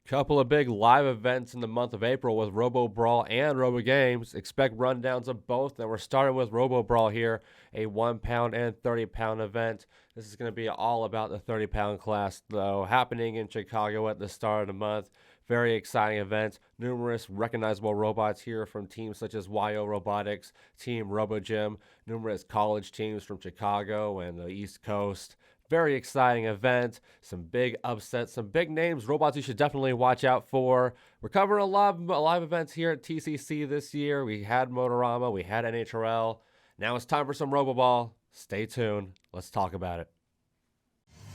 Couple of big live events in the month of April with RoboBrawl and RoboGames. Expect rundowns of both, and we're starting with RoboBrawl here, a 1 pound and 30 pound event. This is going to be all about the 30 pound class, though, happening in Chicago at the start of the month. Very exciting event. Numerous recognizable robots here from teams such as YO Robotics, Team RoboGym, numerous college teams from Chicago and the East Coast. Very exciting event, some big upsets, some big names, robots you should definitely watch out for. We're covering a lot of live events here at TCC this year. We had Motorama, we had NHRL. Now it's time for some RoboBall. Stay tuned. Let's talk about it. Oh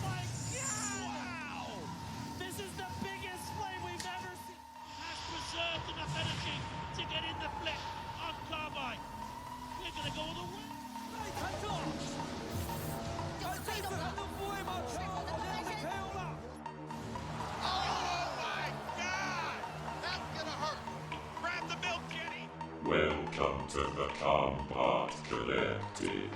my God! Wow! This is the biggest flame we've ever seen. Has preserved enough energy to get in the flip on Carbine. We're gonna go all the way. Oh my God! That's gonna hurt. Grab the milk, Jenny. Welcome to the Combot Collective.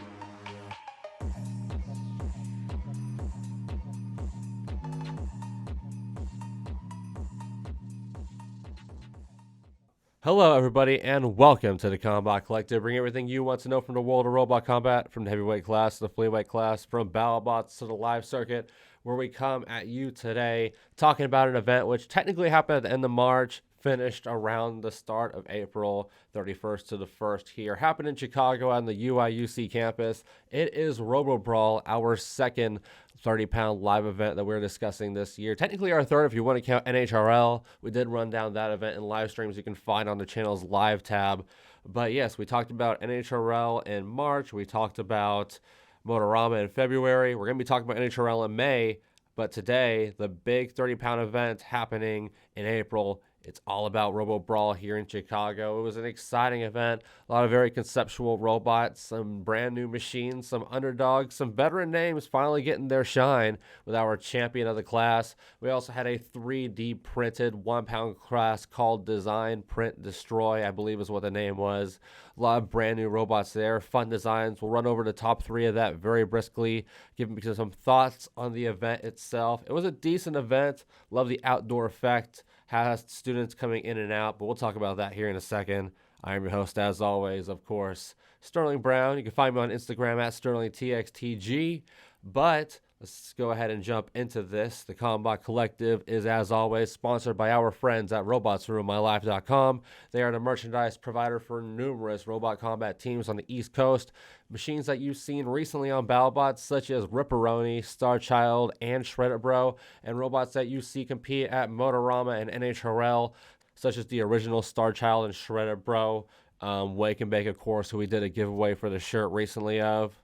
Hello, everybody, and welcome to the Combot Collective. Bring everything you want to know from the world of robot combat, from the heavyweight class to the flyweight class, from Battlebots to the live circuit, where we come at you today talking about an event which technically happened at the end of March, finished around the start of April 31st to the 1st here. Happened in Chicago on the UIUC campus. It is RoboBrawl, our second 30-pound live event that we're discussing this year. Technically our third if you want to count NHRL. We did run down that event in live streams you can find on the channel's live tab. But yes, we talked about NHRL in March. We talked about Motorama in February. We're going to be talking about NHRL in May. But today, the big 30-pound event happening in April. It's all about RoboBrawl here in Chicago. It was an exciting event. A lot of very conceptual robots, some brand new machines, some underdogs, some veteran names finally getting their shine with our champion of the class. We also had a 3D printed 1 pound class called Design, Print, Destroy, I believe is what the name was. A lot of brand new robots there, fun designs. We'll run over the top 3 of that very briskly, give you some thoughts on the event itself. It was a decent event. Love the outdoor effect. Has students coming in and out, but we'll talk about that here in a second. I am your host, as always, of course, Sterling Brown. You can find me on Instagram at SterlingTXTG. But let's go ahead and jump into this. The Combot Collective is, as always, sponsored by our friends at RobotsRuinMyLife.com. They are the merchandise provider for numerous robot combat teams on the East Coast. Machines that you've seen recently on Battlebots, such as Ripperoni, Starchild, and Shredder Bro, and robots that you see compete at Motorama and NHRL, such as the original Starchild and Shredder Bro. Wake and Bake, of course, who we did a giveaway for the shirt recently of.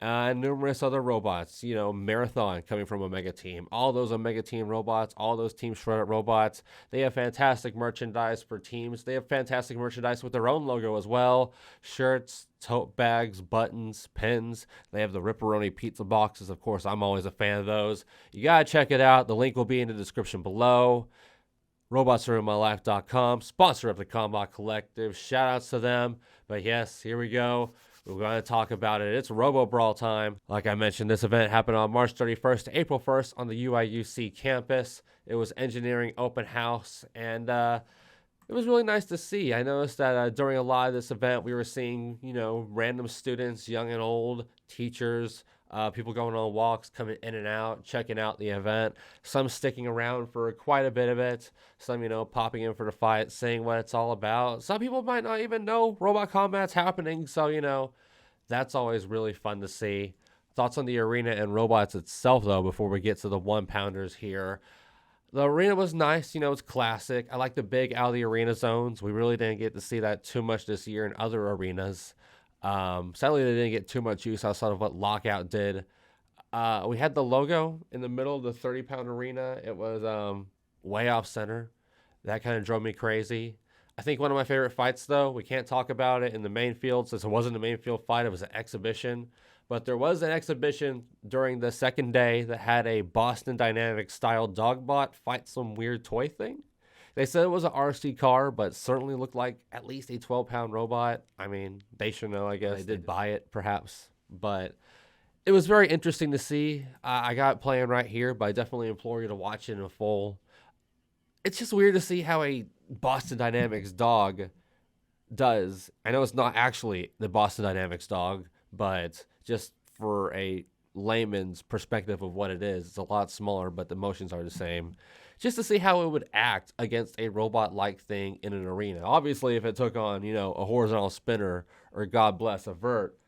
And numerous other robots, Marathon coming from Omega Team. All those Omega Team robots, all those Team Shredder robots. They have fantastic merchandise for teams. They have fantastic merchandise with their own logo as well. Shirts, tote bags, buttons, pins. They have the Ripperoni pizza boxes. Of course, I'm always a fan of those. You got to check it out. The link will be in the description below. RobotsRuinMyLife.com, sponsor of the Combot Collective. Shout outs to them. But yes, here we go. We're going to talk about it. It's RoboBrawl time. Like I mentioned, this event happened on March 31st to April 1st on the UIUC campus. It was engineering open house, and it was really nice to see. I noticed that during a lot of this event, we were seeing, random students, young and old, teachers, people going on walks, coming in and out, checking out the event. Some sticking around for quite a bit of it. Some, popping in for the fight, seeing what it's all about. Some people might not even know robot combat's happening. So, that's always really fun to see. Thoughts on the arena and robots itself, though, before we get to the 1-pounders here. The arena was nice. It's classic. I like the big out of the arena zones. We really didn't get to see that too much this year in other arenas. Sadly, they didn't get too much use outside of what Lockout did. We had the logo in the middle of the 30-pound arena. It was way off center. That kind of drove me crazy. I think one of my favorite fights, though, we can't talk about it in the main field since it wasn't a main field fight. It was an exhibition. But there was an exhibition during the second day that had a Boston Dynamics-style Dogbot fight some weird toy thing. They said it was an RC car, but certainly looked like at least a 12-pound robot. I mean, they should know, I guess. They did buy it, perhaps. But It was very interesting to see. I got it playing right here, but I definitely implore you to watch it in full. It's just weird to see how a Boston Dynamics dog does. I know it's not actually the Boston Dynamics dog, but just for a layman's perspective of what it is, it's a lot smaller, but the motions are the same. Just to see how it would act against a robot-like thing in an arena. Obviously, if it took on, a horizontal spinner or God bless a vert,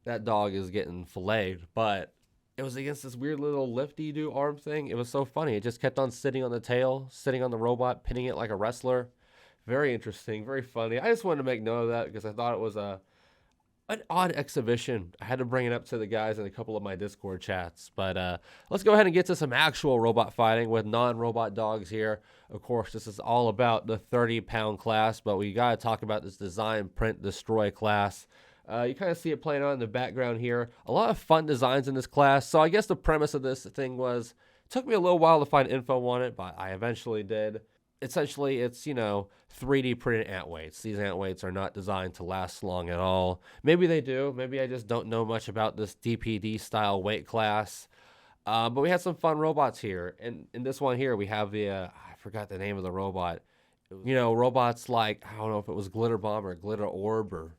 that dog is getting filleted. But it was against this weird little lifty-do arm thing. It was so funny. It just kept on sitting on the tail, sitting on the robot, pinning it like a wrestler. Very interesting, very funny. I just wanted to make note of that because I thought it was an odd exhibition. I had to bring it up to the guys in a couple of my Discord chats. But let's go ahead and get to some actual robot fighting with non-robot dogs here. Of course, this is all about the 30-pound class, but we got to talk about this design, print, destroy class. You kind of see it playing on in the background here. A lot of fun designs in this class. So I guess the premise of this thing was, it took me a little while to find info on it, but I eventually did. Essentially, it's, 3D printed ant weights. These ant weights are not designed to last long at all. Maybe they do. Maybe I just don't know much about this DPD style weight class. But we had some fun robots here. And in this one here, we have the, I forgot the name of the robot. Robots like, I don't know if it was Glitter Bomb or Glitter Orb or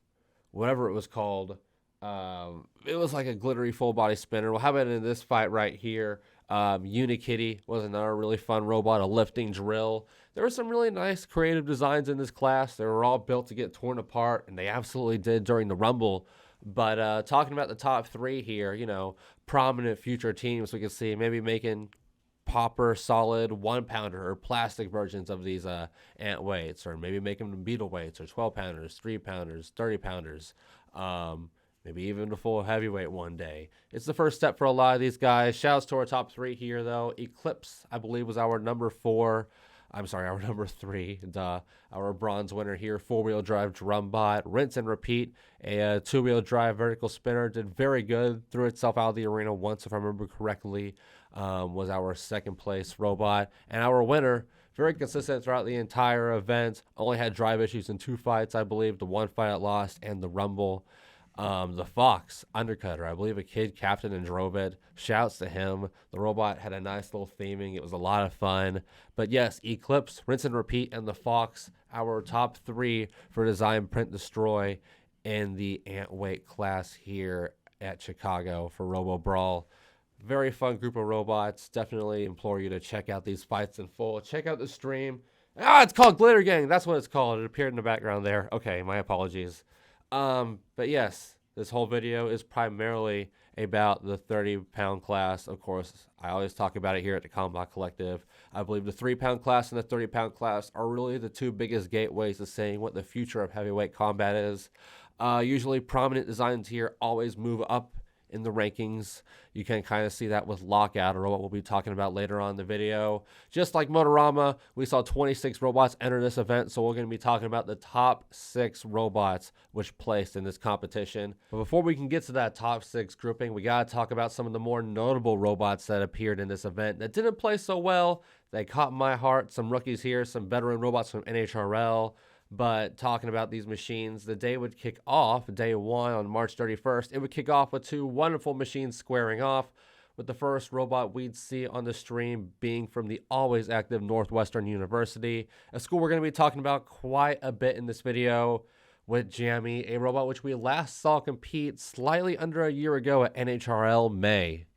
whatever it was called. It was like a glittery full body spinner. Well, how about in this fight right here? Unikitty was another really fun robot, a lifting drill. There were some really nice creative designs in this class. They were all built to get torn apart, and they absolutely did during the Rumble. But talking about the top three here, prominent future teams we can see maybe making popper solid 1-pounder or plastic versions of these ant weights, or maybe making them beetle weights, or 12-pounders, 3-pounders, 30-pounders. Maybe even a full heavyweight one day. It's the first step for a lot of these guys. Shouts to our top three here, though. Eclipse, I believe, was our number 4. Our number 3. Our bronze winner here, 4-wheel drive drum bot. Rinse and repeat. A 2-wheel drive vertical spinner. Did very good. Threw itself out of the arena once, if I remember correctly. Was our second place robot. And our winner, very consistent throughout the entire event. Only had drive issues in 2 fights, I believe. The 1 fight it lost and the Rumble. The Fox Undercutter, I believe a kid captained and drove it. Shouts to him. The robot had a nice little theming. It was a lot of fun. But yes, Eclipse, Rinse and Repeat, and the Fox, our top 3 for design, print, destroy in the ant weight class here at Chicago for RoboBrawl. Very fun group of robots. Definitely implore you to check out these fights in full. Check out the stream. It's called Glitter Gang. That's what it's called. It appeared in the background there. Okay, my apologies. But yes, this whole video is primarily about the 30-pound class. Of course, I always talk about it here at the Combot Collective. I believe the 3-pound class and the 30-pound class are really the 2 biggest gateways to saying what the future of heavyweight combat is. Usually prominent designs here always move up in the rankings. You can kind of see that with Lockout, or what we'll be talking about later on in the video. Just like Motorama, we saw 26 robots enter this event, so we're going to be talking about the top 6 robots which placed in this competition. But before we can get to that top 6 grouping, we got to talk about some of the more notable robots that appeared in this event that didn't play so well. They caught my heart. Some rookies here, some veteran robots from NHRL. But talking about these machines, the day would kick off, day 1 on March 31st. It would kick off with 2 wonderful machines squaring off, with the first robot we'd see on the stream being from the always active Northwestern University, a school we're going to be talking about quite a bit in this video, with Jammy, a robot which we last saw compete slightly under a year ago at NHRL May.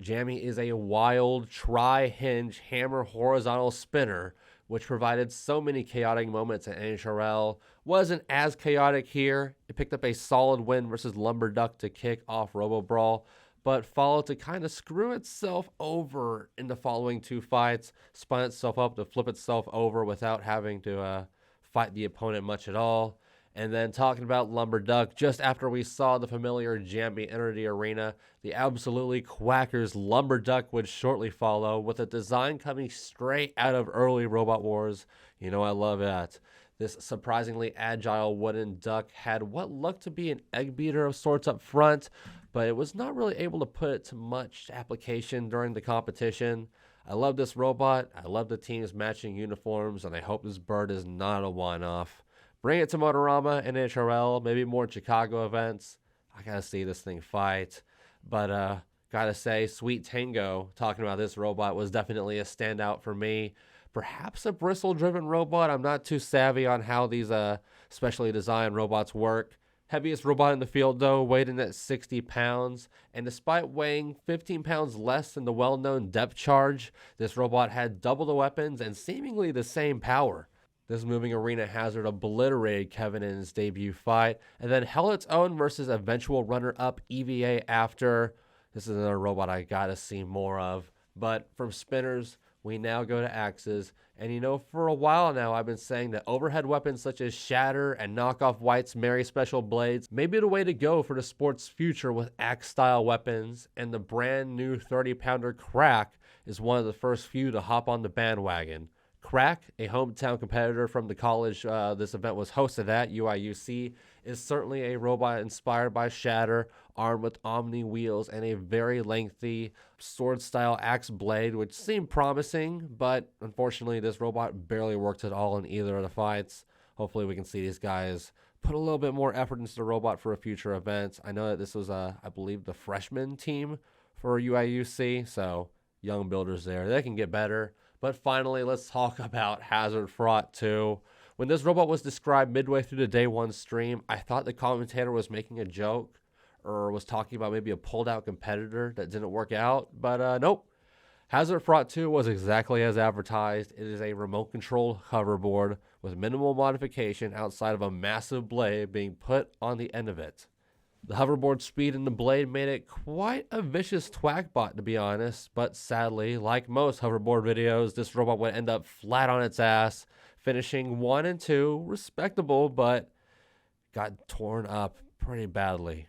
Jammy is a wild tri-hinge hammer horizontal spinner which provided so many chaotic moments at NHRL. Wasn't as chaotic here. It picked up a solid win versus Lumberduck to kick off RoboBrawl, but followed to kind of screw itself over in the following 2 fights. Spun itself up to flip itself over without having to fight the opponent much at all. And then talking about Lumberduck, just after we saw the familiar Jammy enter the arena, the absolutely quackers Lumberduck would shortly follow, with a design coming straight out of early Robot Wars. I love that. This surprisingly agile wooden duck had what looked to be an egg beater of sorts up front, but it was not really able to put it to much application during the competition. I love this robot. I love the team's matching uniforms, and I hope this bird is not a one-off. Bring it to Motorama and NHRL, maybe more Chicago events. I gotta see this thing fight. But gotta say, Sweet Tango, talking about this robot, was definitely a standout for me. Perhaps a bristle-driven robot. I'm not too savvy on how these specially designed robots work. Heaviest robot in the field, though, weighed in at 60 pounds. And despite weighing 15 pounds less than the well-known depth charge, this robot had double the weapons and seemingly the same power. This moving arena hazard obliterated Kevin in his debut fight, and then held its own versus eventual runner-up EVA after. This is another robot I gotta see more of. But from spinners, we now go to axes. And you know, for a while now, I've been saying that overhead weapons such as Shatter and knockoff White's Merry Special Blades may be the way to go for the sport's future with axe-style weapons, and the brand new 30-pounder Crack is one of the first few to hop on the bandwagon. Crack, a hometown competitor from the college this event was hosted at, UIUC, is certainly a robot inspired by Shatter, armed with Omni wheels and a very lengthy sword-style axe blade, which seemed promising, but unfortunately this robot barely worked at all in either of the fights. Hopefully we can see these guys put a little bit more effort into the robot for a future event. I know that this was, I believe, the freshman team for UIUC, so young builders there. They can get better. But finally, let's talk about Hazard Fraught 2. When this robot was described midway through the day one stream, I thought the commentator was making a joke or was talking about maybe a pulled out competitor that didn't work out, but nope. Hazard Fraught 2 was exactly as advertised. It is a remote controlled hoverboard with minimal modification outside of a massive blade being put on the end of it. The hoverboard speed and the blade made it quite a vicious twackbot, to be honest, but sadly, like most hoverboard videos, this robot would end up flat on its ass, finishing 1 and 2, respectable, but got torn up pretty badly.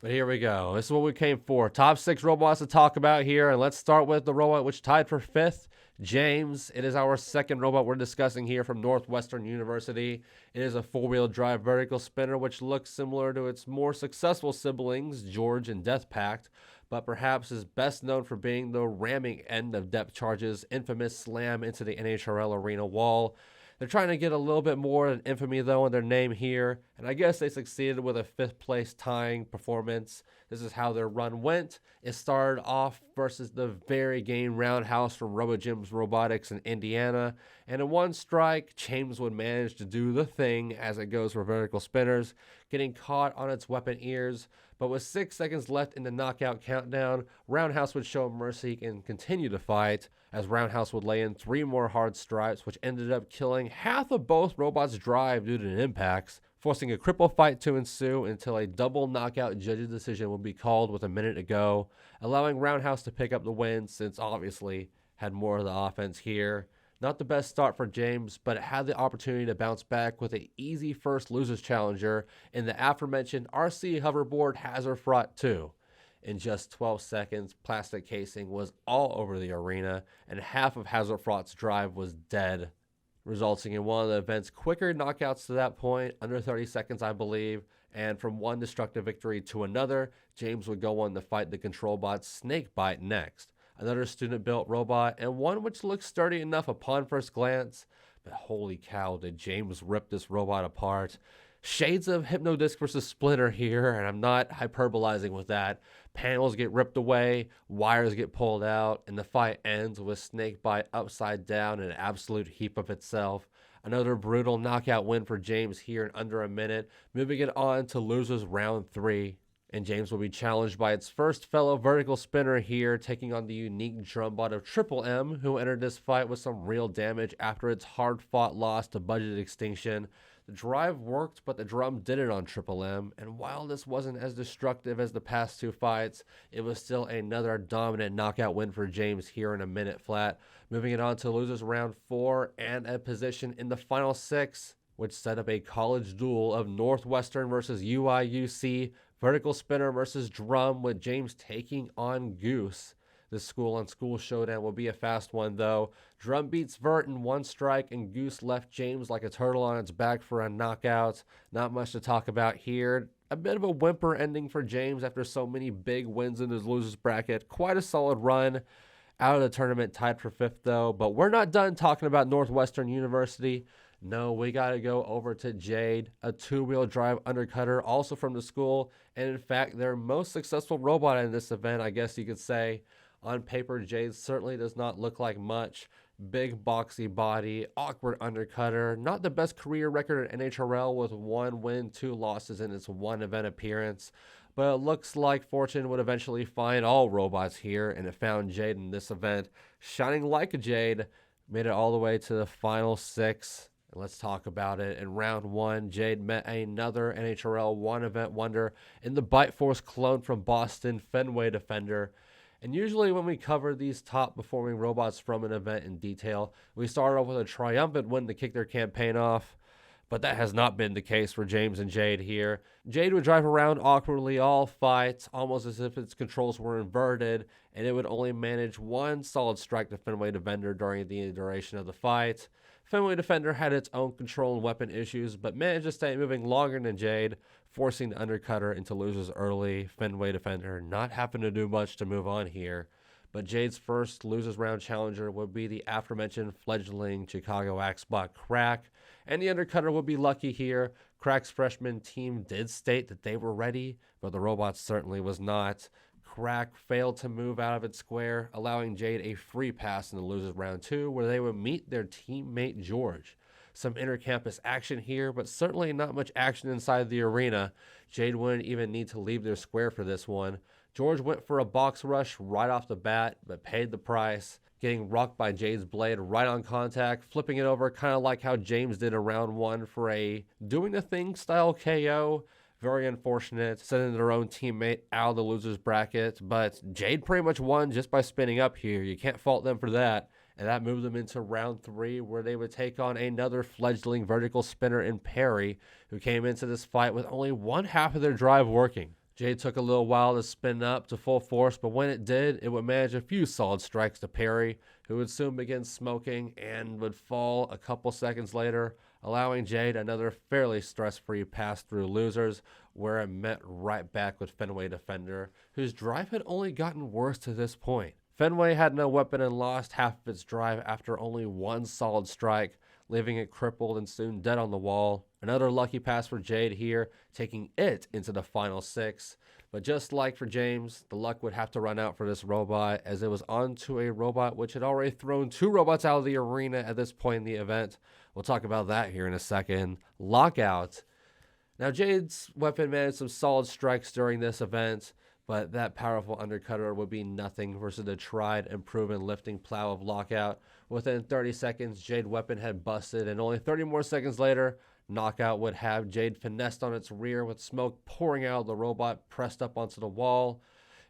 But here we go. This is what we came for. Top 6 robots to talk about here, and let's start with the robot which tied for 5th, James. It is our second robot we're discussing here from Northwestern University. It is a 4-wheel drive vertical spinner which looks similar to its more successful siblings, George and Death Pact, but perhaps is best known for being the ramming end of Depth Charge's infamous slam into the NHRL arena wall. They're trying to get a little bit more than infamy, though, in their name here, and I guess they succeeded with a 5th place tying performance. This is how their run went. It started off versus the very game Roundhouse from RoboGym's Robotics in Indiana, and in one strike, James would manage to do the thing as it goes for vertical spinners, getting caught on its weapon ears. But with 6 seconds left in the knockout countdown, Roundhouse would show mercy and continue to fight, as Roundhouse would lay in 3 more hard stripes, which ended up killing half of both robots' drive due to impacts, forcing a cripple fight to ensue until a double knockout judge's decision would be called with a minute to go, allowing Roundhouse to pick up the win since obviously had more of the offense here. Not the best start for James, but it had the opportunity to bounce back with an easy first losers challenger in the aforementioned RC hoverboard Hazard Fraught 2. In just 12 seconds, plastic casing was all over the arena, and half of Hazard Fraught's drive was dead, resulting in one of the event's quicker knockouts to that point, under 30 seconds I believe, and from one destructive victory to another, James would go on to fight the control bot Snakebite next. Another student-built robot, and one which looks sturdy enough upon first glance, but holy cow, did James rip this robot apart. Shades of Hypnodisc versus Splinter here, and I'm not hyperbolizing with that. Panels get ripped away, wires get pulled out, and the fight ends with Snakebite upside down in an absolute heap of itself. Another brutal knockout win for James here in under a minute, moving it on to losers round 3. And James will be challenged by its first fellow vertical spinner here, taking on the unique drumbot of Triple M, who entered this fight with some real damage after its hard-fought loss to budget extinction. The drive worked, but the drum didn't on Triple M, and while this wasn't as destructive as the past 2 fights, it was still another dominant knockout win for James here in a minute flat, moving it on to losers round 4 and a position in the final 6, which set up a college duel of Northwestern versus UIUC, vertical spinner versus drum, with James taking on Goose. This school-on-school showdown will be a fast one, though. Drum beats Vert in 1 strike, and Goose left James like a turtle on its back for a knockout. Not much to talk about here. A bit of a whimper ending for James after so many big wins in his losers bracket. Quite a solid run. Out of the tournament, tied for 5th, though. But we're not done talking about Northwestern University. No, we got to go over to Jade, a two-wheel drive undercutter, also from the school, and in fact, their most successful robot in this event, I guess you could say. On paper, Jade certainly does not look like much. Big boxy body, awkward undercutter, not the best career record in NHRL with 1 win, 2 losses in its one event appearance. But it looks like fortune would eventually find all robots here, and it found Jade in this event. Shining like a Jade, made it all the way to the final 6. Let's talk about it. In round 1, Jade met another NHRL one event wonder in the Bite Force clone from Boston, Featherweight defender. And usually when we cover these top performing robots from an event in detail, we start off with a triumphant win to kick their campaign off. But that has not been the case for James and Jade here. Jade would drive around awkwardly all fight, almost as if its controls were inverted, and it would only manage 1 solid strike to Featherweight defender during the duration of the fight. Featherweight defender had its own control and weapon issues, but managed to stay moving longer than Jade, forcing the undercutter into losers early. Featherweight defender not having to do much to move on here. But Jade's first losers round challenger would be the aforementioned fledgling Chicago Axebot Crack, and the undercutter would be lucky here. Crack's freshman team did state that they were ready, but the robot certainly was not. Crack failed to move out of its square, allowing Jade a free pass in the losers round 2, where they would meet their teammate George. Some intercampus action here, but certainly not much action inside the arena. Jade wouldn't even need to leave their square for this one. George went for a box rush right off the bat, but paid the price, getting rocked by Jade's blade right on contact, flipping it over kind of like how James did in round 1 for a doing the thing style KO. Very unfortunate, sending their own teammate out of the loser's bracket, but Jade pretty much won just by spinning up here. You can't fault them for that. And that moved them into round 3, where they would take on another fledgling vertical spinner in Perry, who came into this fight with only one half of their drive working. Jade took a little while to spin up to full force, but when it did, it would manage a few solid strikes to Perry, who would soon begin smoking and would fall a couple seconds later, allowing Jade another fairly stress-free pass through losers, where it met right back with Featherweight defender, whose drive had only gotten worse to this point. Fenway had no weapon and lost half of its drive after only 1 solid strike, leaving it crippled and soon dead on the wall. Another lucky pass for Jade here, taking it into the final 6. But just like for James, the luck would have to run out for this robot, as it was onto a robot which had already thrown 2 robots out of the arena at this point in the event. We'll talk about that here in a second. Lockout. Now Jade's weapon managed some solid strikes during this event, but that powerful undercutter would be nothing versus the tried and proven lifting plow of Lockout. Within 30 seconds, Jade's weapon had busted, and only 30 more seconds later, Knockout would have Jade finessed on its rear with smoke pouring out of the robot pressed up onto the wall.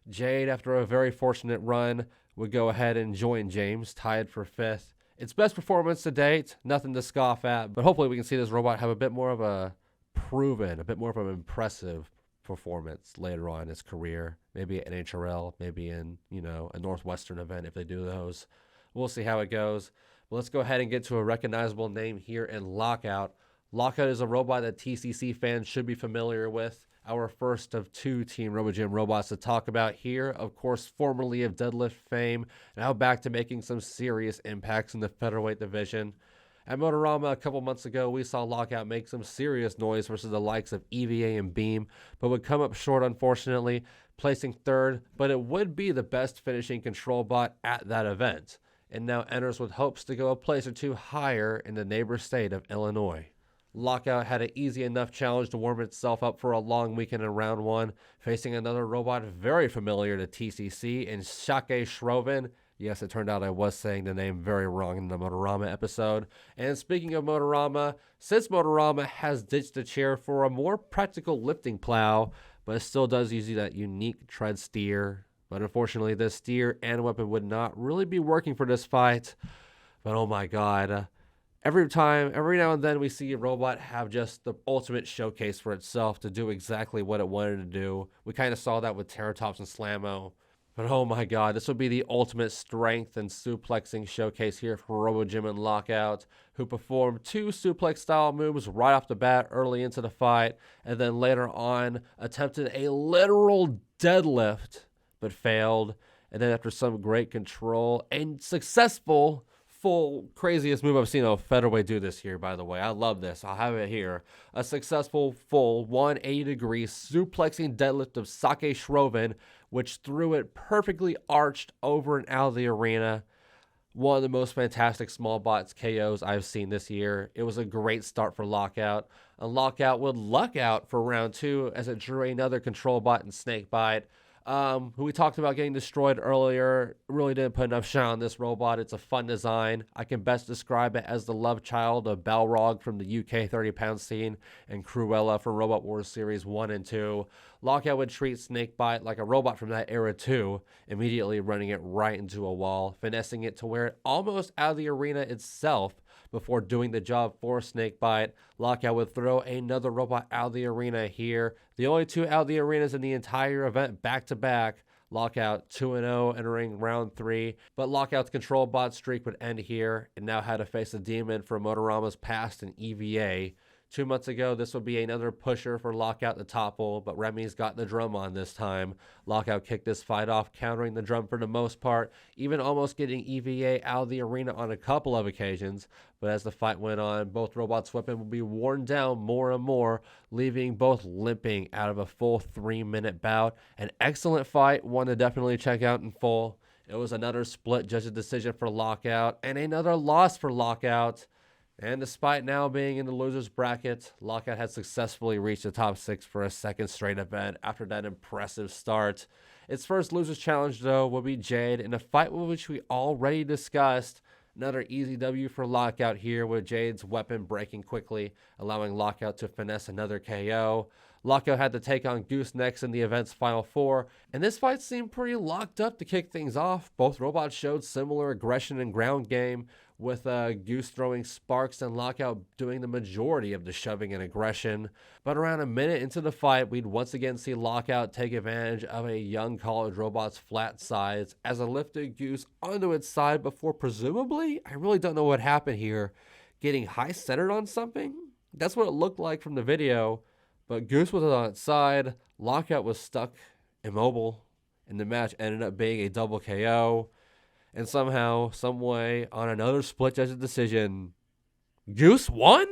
Jade, after a very fortunate run, would go ahead and join James, tied for 5th. Its best performance to date, nothing to scoff at, but hopefully we can see this robot have a bit more of a proven, a bit more of an impressive performance later on in its career. Maybe at NHRL, maybe in, a Northwestern event if they do those. We'll see how it goes. But let's go ahead and get to a recognizable name here in Lockout. Lockout is a robot that TCC fans should be familiar with. Our first of 2 Team RoboGym robots to talk about here. Of course, formerly of deadlift fame, now back to making some serious impacts in the featherweight division. At Motorama a couple months ago, we saw Lockout make some serious noise versus the likes of EVA and Beam, but would come up short, unfortunately, placing 3rd, but it would be the best finishing control bot at that event, and now enters with hopes to go a place or 2 higher in the neighbor state of Illinois. Lockout had an easy enough challenge to warm itself up for a long weekend in round 1, facing another robot very familiar to TCC in Shake Shroven. Yes, it turned out I was saying the name very wrong in the Motorama episode. And speaking of Motorama, since Motorama has ditched the chair for a more practical lifting plow, but it still does use that unique tread steer. But unfortunately, this steer and weapon would not really be working for this fight. But oh my god, every now and then we see a robot have just the ultimate showcase for itself to do exactly what it wanted to do. We kind of saw that with Terratops and Slammo. But oh my god, this would be the ultimate strength and suplexing showcase here for RoboGym and Lockout, who performed 2 suplex style moves right off the bat early into the fight, and then later on attempted a literal deadlift, but failed. And then after some great control and successful full craziest move I've seen a featherweight do this year, by the way. I love this. I'll have it here. A successful full 180-degree suplexing deadlift of Sake Shroven, which threw it perfectly arched over and out of the arena. One of the most fantastic small bots KOs I've seen this year. It was a great start for Lockout. And Lockout would luck out for round 2 as it drew another control bot and Snakebite. Who we talked about getting destroyed earlier. Really didn't put enough shine on this robot. It's a fun design. I can best describe it as the love child of Balrog from the UK 30-pound scene and Cruella from Robot Wars Series 1 and 2. Lockout would treat Snakebite like a robot from that era too, immediately running it right into a wall, finessing it to where it almost out of the arena itself. Before doing the job for Snakebite, Lockout would throw another robot out of the arena here. The only 2 out of the arenas in the entire event back-to-back. Lockout 2-0 entering round 3, but Lockout's control bot streak would end here and now had to face a demon for Motorama's past in EVA. 2 months ago, this would be another pusher for Lockout to topple, but Remy's got the drum on this time. Lockout kicked this fight off, countering the drum for the most part, even almost getting EVA out of the arena on a couple of occasions. But as the fight went on, both robots' weapon would be worn down more and more, leaving both limping out of a full 3-minute bout. An excellent fight, one to definitely check out in full. It was another split judge's decision for Lockout, and another loss for Lockout. And despite now being in the loser's bracket, Lockout had successfully reached the top 6 for a second straight event after that impressive start. Its first loser's challenge, though, will be Jade in a fight which we already discussed. Another easy W for Lockout here, with Jade's weapon breaking quickly, allowing Lockout to finesse another KO. Lockout had to take on Goose next in the event's final 4, and this fight seemed pretty locked up to kick things off. Both robots showed similar aggression and ground game, with Goose throwing sparks and Lockout doing the majority of the shoving and aggression. But around a minute into the fight, we'd once again see Lockout take advantage of a young college robot's flat sides as it lifted Goose onto its side before presumably, I really don't know what happened here, getting high-centered on something? That's what it looked like from the video, but Goose was on its side, Lockout was stuck immobile, and the match ended up being a double KO. And somehow, some way, on another split judge's decision, Goose won?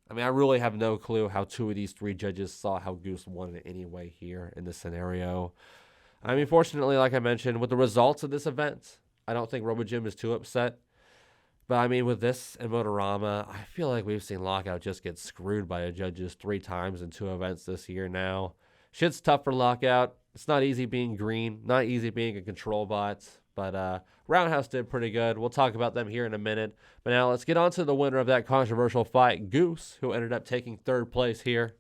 I mean, I really have no clue how 2 of these 3 judges saw how Goose won in any way here in this scenario. I mean, fortunately, like I mentioned, with the results of this event, I don't think RoboGym is too upset. But I mean, with this and Motorama, I feel like we've seen Lockout just get screwed by the judges 3 times in 2 events this year now. Shit's tough for Lockout. It's not easy being green, not easy being a control bot, but RoundHouse did pretty good. We'll talk about them here in a minute. But now let's get on to the winner of that controversial fight, Goose, who ended up taking 3rd place here.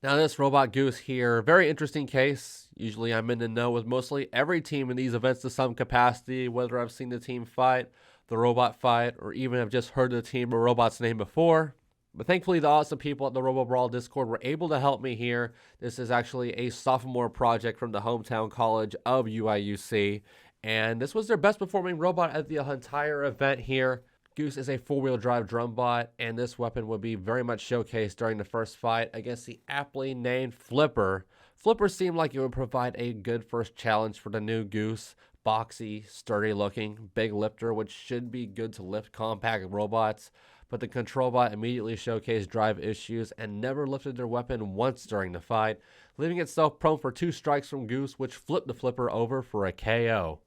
Now this robot Goose here, very interesting case. Usually I'm in the know with mostly every team in these events to some capacity, whether I've seen the team fight, the robot fight, or even have just heard the team or robot's name before. But thankfully, the awesome people at the RoboBrawl Discord were able to help me here. This is actually a sophomore project from the hometown college of UIUC. And this was their best performing robot at the entire event here. Goose is a 4-wheel drive drum bot, and this weapon would be very much showcased during the first fight against the aptly named Flipper. Flipper seemed like it would provide a good first challenge for the new Goose. Boxy, sturdy looking, big lifter, which should be good to lift compact robots. But the control bot immediately showcased drive issues and never lifted their weapon once during the fight, leaving itself prone for 2 strikes from Goose, which flipped the Flipper over for a KO.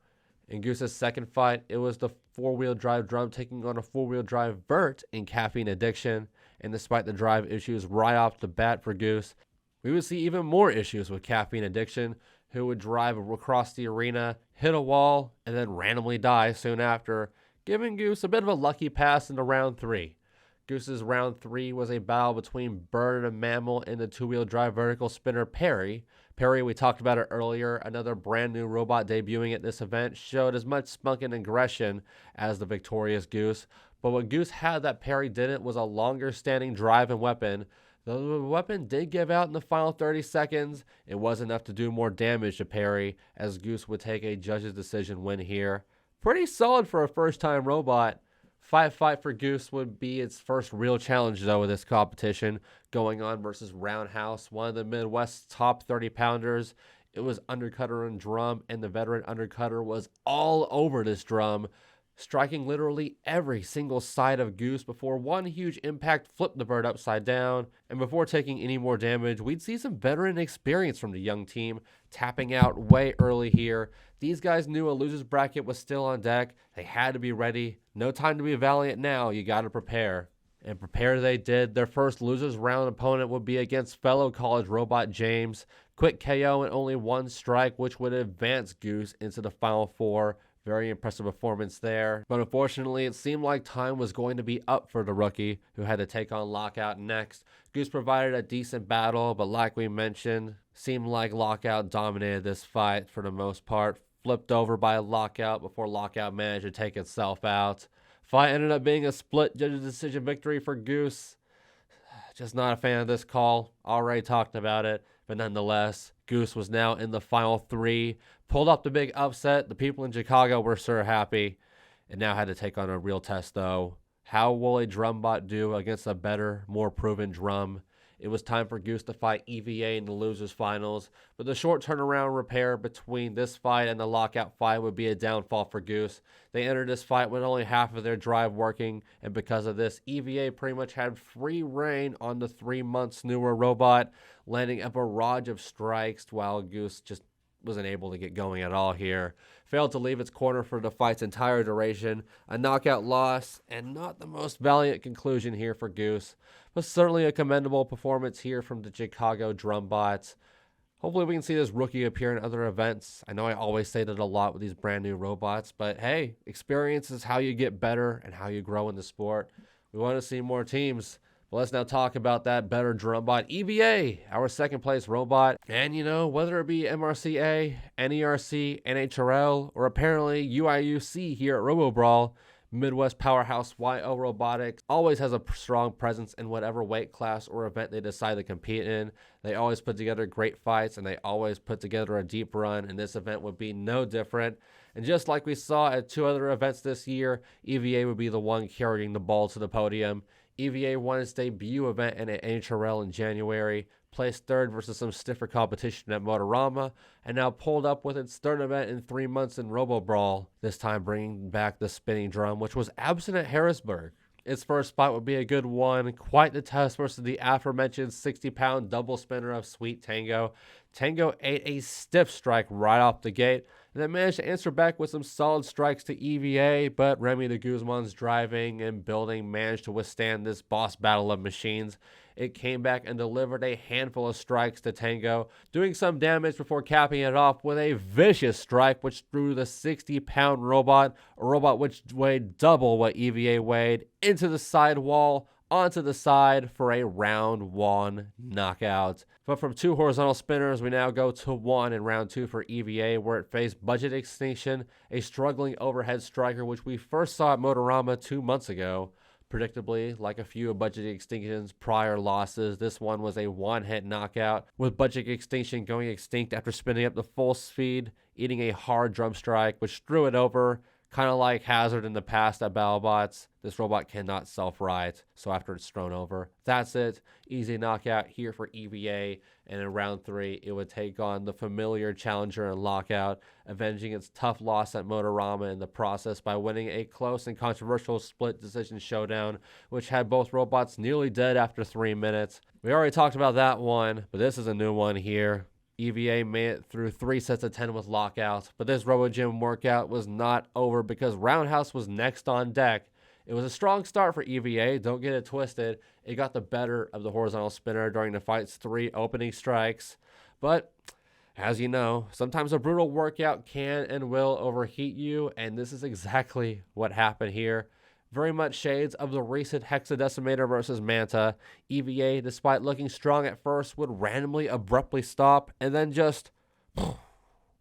In Goose's second fight, it was the 4-wheel drive drum taking on a 4-wheel drive vert in Caffeine Addiction, and despite the drive issues right off the bat for Goose, we would see even more issues with Caffeine Addiction, who would drive across the arena, hit a wall, and then randomly die soon after, giving Goose a bit of a lucky pass into round 3. Goose's round 3 was a battle between Bird and Mammal and the 2-wheel drive vertical spinner Perry. Perry, we talked about it earlier, another brand new robot debuting at this event, showed as much spunk and aggression as the victorious Goose. But what Goose had that Perry didn't was a longer standing drive and weapon. Though the weapon did give out in the final 30 seconds, it was enough to do more damage to Perry, as Goose would take a judge's decision win here. Pretty solid for a first-time robot. Fight for Goose would be its first real challenge, though, of this competition, going on versus RoundHouse, one of the Midwest's top 30-pounders. It was undercutter and drum, and the veteran undercutter was all over this drum, striking literally every single side of Goose before one huge impact flipped the bird upside down. And before taking any more damage, we'd see some veteran experience from the young team, tapping out way early here. These guys knew a loser's bracket was still on deck. They had to be ready. No time to be valiant now. You got to prepare. And prepare they did. Their first losers round opponent would be against fellow college robot James. Quick KO and only one strike, which would advance Goose into the Final Four. Very impressive performance there. But unfortunately, it seemed like time was going to be up for the rookie, who had to take on Lockout next. Goose provided a decent battle, but like we mentioned, seemed like Lockout dominated this fight for the most part. Flipped over by Lockout before Lockout managed to take itself out. Fight ended up being a split judges decision victory for Goose. Just not a fan of this call. Already talked about it. But nonetheless, Goose was now in the final three. Pulled up the big upset. The people in Chicago were sure happy. And now had to take on a real test, though. How will a drum bot do against a better, more proven drum? It was time for Goose to fight EVA in the losers finals, but the short turnaround repair between this fight and the Lockout fight would be a downfall for Goose. They entered this fight with only half of their drive working, and because of this, EVA pretty much had free reign on the 3 months newer robot, landing a barrage of strikes while Goose just wasn't able to get going at all here. Failed to leave its corner for the fight's entire duration. A knockout loss, and not the most valiant conclusion here for Goose, but certainly a commendable performance here from the Chicago Drumbots. Hopefully we can see this rookie appear in other events. I know I always say that a lot with these brand new robots, but hey, experience is how you get better and how you grow in the sport. We want to see more teams. But let's now talk about that better drum bot, EVA, our second place robot. And you know, whether it be MRCA, NERC, NHRL, or apparently UIUC here at RoboBrawl, Midwest powerhouse YO Robotics always has a strong presence in whatever weight class or event they decide to compete in. They always put together great fights, and they always put together a deep run, and this event would be no different. And just like we saw at 2 other events this year, EVA would be the one carrying the ball to the podium. EVA won its debut event in an NHRL in January, placed third versus some stiffer competition at Motorama, and now pulled up with its third event in 3 months in RoboBrawl, this time bringing back the spinning drum, which was absent at Harrisburg. Its first fight would be a good one, quite the test versus the aforementioned 60-pound double spinner of Sweet Tango. Tango ate a stiff strike right off the gate, and then managed to answer back with some solid strikes to EVA, but Remy de Guzman's driving and building managed to withstand this boss battle of machines. It came back and delivered a handful of strikes to Tango, doing some damage before capping it off with a vicious strike which threw the 60-pound robot, a robot which weighed double what EVA weighed, into the side wall, onto the side for a round 1 knockout. But from 2 horizontal spinners, we now go to 1 in round 2 for EVA, where it faced Budget Extinction, a struggling overhead striker which we first saw at Motorama 2 months ago. Predictably, like a few of Budget Extinction's prior losses, this one was a one-hit knockout, with Budget Extinction going extinct after spinning up to full speed, eating a hard drum strike, which threw it over. Kind of like Hazard in the past at Battlebots, this robot cannot self-right, so after it's thrown over, that's it. Easy knockout here for EVA, and in round 3, it would take on the familiar challenger in Lockout, avenging its tough loss at Motorama in the process by winning a close and controversial split decision showdown, which had both robots nearly dead after 3 minutes. We already talked about that one, but this is a new one here. EVA made it through 3 sets of 10 with Lockout, but this RoboGym workout was not over because RoundHouse was next on deck. It was a strong start for EVA, don't get it twisted. It got the better of the horizontal spinner during the fight's 3 opening strikes, but as you know, sometimes a brutal workout can and will overheat you, and this is exactly what happened here. Very much shades of the recent Hexadecimator versus Manta. EVA, despite looking strong at first, would randomly abruptly stop and then just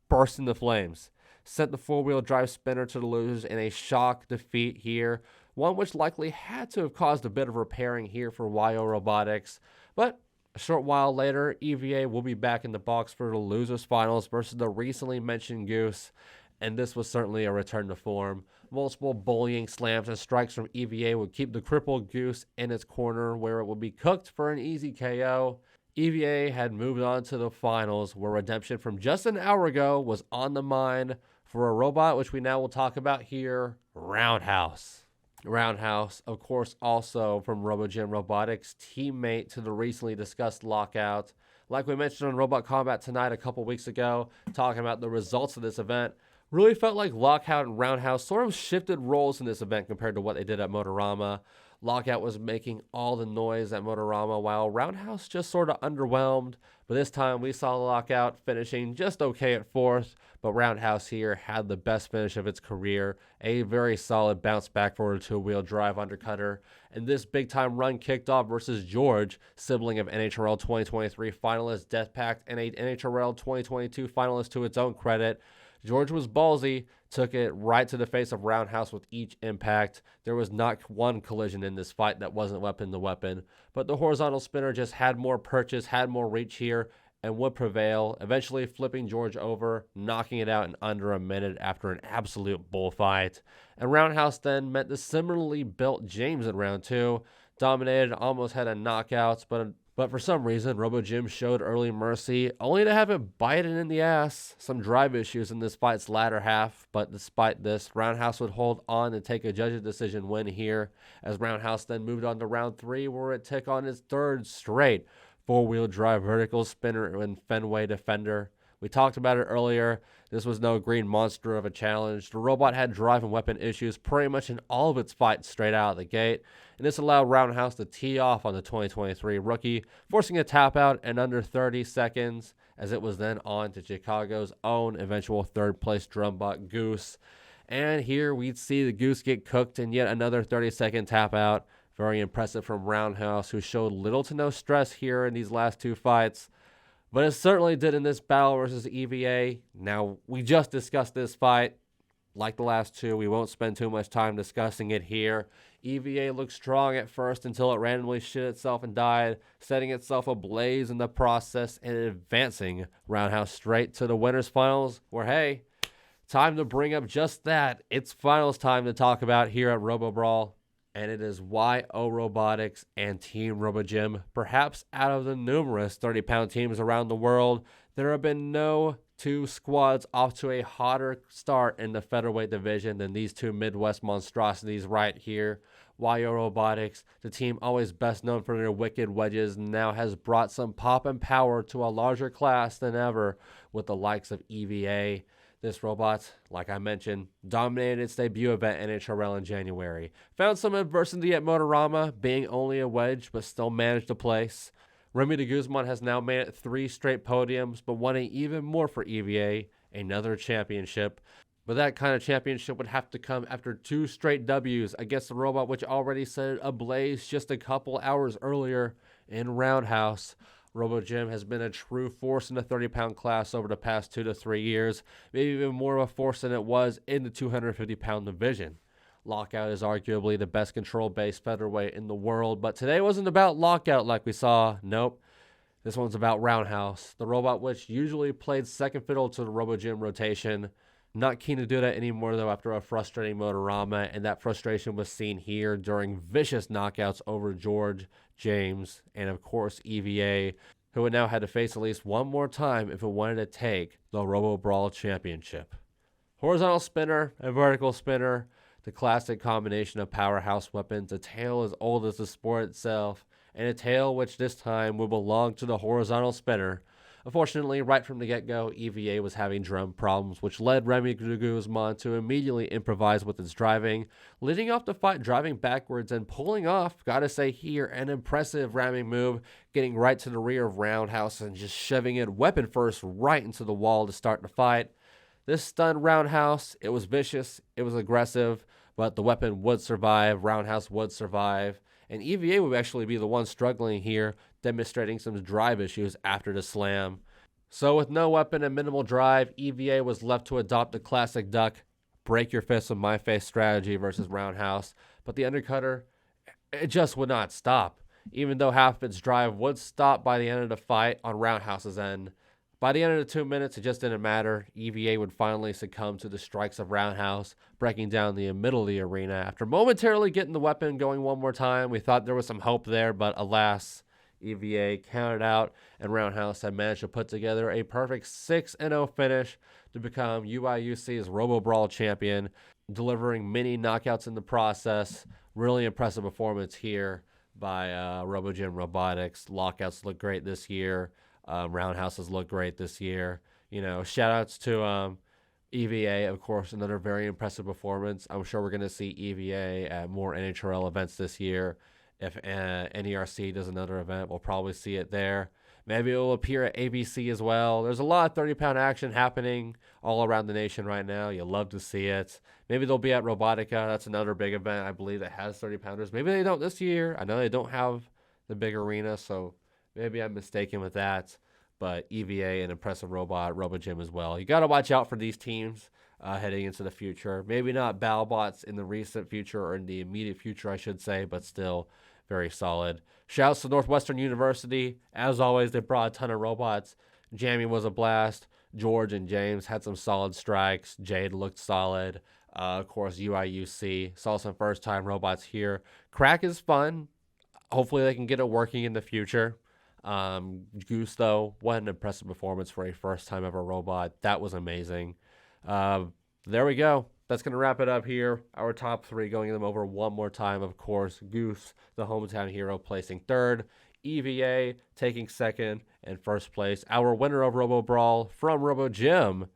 burst into flames. Sent the 4-wheel drive spinner to the losers in a shock defeat here, one which likely had to have caused a bit of repairing here for YO Robotics. But a short while later, EVA will be back in the box for the losers finals versus the recently mentioned Goose, and this was certainly a return to form. Multiple bullying slams and strikes from EVA would keep the crippled Goose in its corner, where it would be cooked for an easy KO. EVA had moved on to the finals, where redemption from just an hour ago was on the mind for a robot, which we now will talk about here, RoundHouse. RoundHouse, of course, also from RoboGym Robotics, teammate to the recently discussed Lockout. Like we mentioned on Robot Combat Tonight a couple weeks ago, talking about the results of this event, really felt like Lockout and RoundHouse sort of shifted roles in this event compared to what they did at Motorama. Lockout was making all the noise at Motorama, while RoundHouse just sort of underwhelmed. But this time we saw Lockout finishing just okay at 4th, but RoundHouse here had the best finish of its career, a very solid bounce back for a two-wheel drive undercutter. And this big-time run kicked off versus George, sibling of NHRL 2023 finalist Death Pact and a NHRL 2022 finalist to its own credit. George was ballsy, took it right to the face of RoundHouse with each impact. There was not one collision in this fight that wasn't weapon to weapon, but the horizontal spinner just had more purchase, had more reach here, and would prevail, eventually flipping George over, knocking it out in under a minute after an absolute bullfight. And RoundHouse then met the similarly built James in round 2, dominated, almost had a knockout, but for some reason, RoboGym showed early mercy, only to have it bite it in the ass. Some drive issues in this fight's latter half, but despite this, RoundHouse would hold on and take a judge's decision win here, as RoundHouse then moved on to round 3, where it took on its third straight four-wheel drive vertical spinner and Fenway defender. We talked about it earlier. This was no green monster of a challenge. The robot had drive and weapon issues pretty much in all of its fights straight out of the gate, and this allowed RoundHouse to tee off on the 2023 rookie, forcing a tap out in under 30 seconds, as it was then on to Chicago's own eventual third-place drumbot Goose. And here we'd see the Goose get cooked in yet another 30-second tap out. Very impressive from RoundHouse, who showed little to no stress here in these last two fights. But it certainly did in this battle versus EVA. Now, we just discussed this fight. Like the last two, we won't spend too much time discussing it here. EVA looked strong at first until it randomly shit itself and died, setting itself ablaze in the process and advancing RoundHouse straight to the winners finals, where, hey, time to bring up just that. It's finals time to talk about here at RoboBrawl. And it is YO Robotics and Team RoboGym. Perhaps out of the numerous 30-pound teams around the world, there have been no two squads off to a hotter start in the featherweight division than these two Midwest monstrosities right here. YO Robotics, the team always best known for their wicked wedges, now has brought some pop and power to a larger class than ever with the likes of EVA. This robot, like I mentioned, dominated its debut event in NHRL in January. Found some adversity at Motorama, being only a wedge, but still managed a place. Remy de Guzman has now made it 3 straight podiums, but wanting even more for EVA, another championship. But that kind of championship would have to come after 2 straight W's against the robot which already set it ablaze just a couple hours earlier in RoundHouse. RoboGym has been a true force in the 30-pound class over the past 2 to 3 years, maybe even more of a force than it was in the 250-pound division. Lockout is arguably the best control-based featherweight in the world, but today wasn't about Lockout like we saw. Nope. This one's about RoundHouse, the robot which usually played second fiddle to the RoboGym rotation. Not keen to do that anymore, though, after a frustrating Motorama, and that frustration was seen here during vicious knockouts over George, James, and of course EVA, who would now have to face at least one more time if it wanted to take the RoboBrawl Championship. Horizontal spinner and vertical spinner, the classic combination of powerhouse weapons, a tale as old as the sport itself, and a tale which this time will belong to the horizontal spinner. Unfortunately, right from the get-go, EVA was having drum problems, which led Remy de Guzman to immediately improvise with its driving, leading off the fight driving backwards and pulling off, gotta say here, an impressive ramming move, getting right to the rear of RoundHouse and just shoving it weapon first right into the wall to start the fight. This stunned RoundHouse. It was vicious, it was aggressive, but the weapon would survive, RoundHouse would survive, and EVA would actually be the one struggling here, demonstrating some drive issues after the slam. So with no weapon and minimal drive, EVA was left to adopt the classic duck, break your fist with my face strategy versus RoundHouse, but the undercutter, it just would not stop. Even though half of its drive would stop by the end of the fight on RoundHouse's end. By the end of the 2 minutes, it just didn't matter. EVA would finally succumb to the strikes of RoundHouse, breaking down the middle of the arena. After momentarily getting the weapon going one more time, we thought there was some hope there, but alas, EVA counted out, and RoundHouse had managed to put together a perfect 6-0 finish to become UIUC's RoboBrawl champion, delivering many knockouts in the process. Really impressive performance here by RoboGym Robotics. Lockouts look great this year. RoundHouse has looked great this year. You know, shout outs to EVA, of course, another very impressive performance. I'm sure we're going to see EVA at more NHRL events this year. If NERC does another event, we'll probably see it there. Maybe it will appear at ABC as well. There's a lot of 30-pound action happening all around the nation right now. You'll love to see it. Maybe they'll be at Robotica. That's another big event, I believe, that has 30-pounders. Maybe they don't this year. I know they don't have the big arena, so maybe I'm mistaken with that. But EVA, an impressive robot, RoboGym as well. You got to watch out for these teams heading into the future. Maybe not Battlebots in the recent future, or in the immediate future, I should say, but still very solid. Shouts to Northwestern University. As always, they brought a ton of robots. Jamming was a blast. George and James had some solid strikes. Jade looked solid. Of course, UIUC. Saw some first-time robots here. Crack is fun. Hopefully they can get it working in the future. Goose, though, what an impressive performance for a first-time ever robot. That was amazing. There we go. That's going to wrap it up here. Our top three, going them over one more time. Of course, Goose, the hometown hero, placing third. EVA taking second and first place. Our winner of RoboBrawl from RoboGym,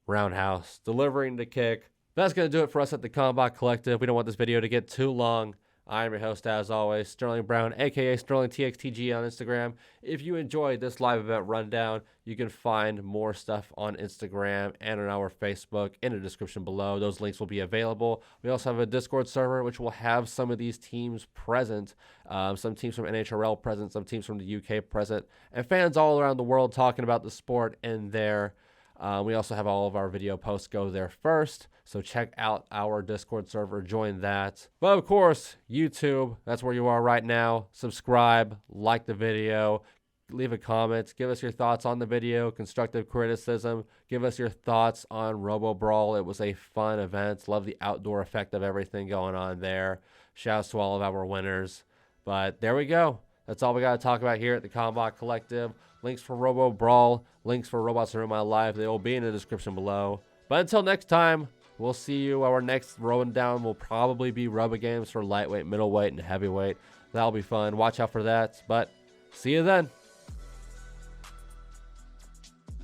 RoundHouse, delivering the kick. That's going to do it for us at the Combot Collective. We don't want this video to get too long. I'm your host, as always, Sterling Brown, a.k.a. SterlingTXTG on Instagram. If you enjoyed this live event rundown, you can find more stuff on Instagram and on our Facebook in the description below. Those links will be available. We also have a Discord server, which will have some of these teams present, some teams from NHRL present, some teams from the UK present, and fans all around the world talking about the sport in there. We also have all of our video posts go there first, so check out our Discord server, join that. But of course, YouTube, that's where you are right now. Subscribe, like the video, leave a comment, give us your thoughts on the video, constructive criticism, give us your thoughts on RoboBrawl. It was a fun event. Love the outdoor effect of everything going on there. Shouts to all of our winners. But there we go. That's all we got to talk about here at the Combot Collective. Links for RoboBrawl, links for Robots That Ruin My Life, they will be in the description below. But until next time, we'll see you. Our next rundown will probably be RoboGames for lightweight, middleweight, and heavyweight. That'll be fun. Watch out for that. But see you then.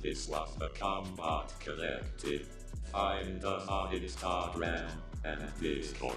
This was the Combot Collective. Find us on Instagram and Discord.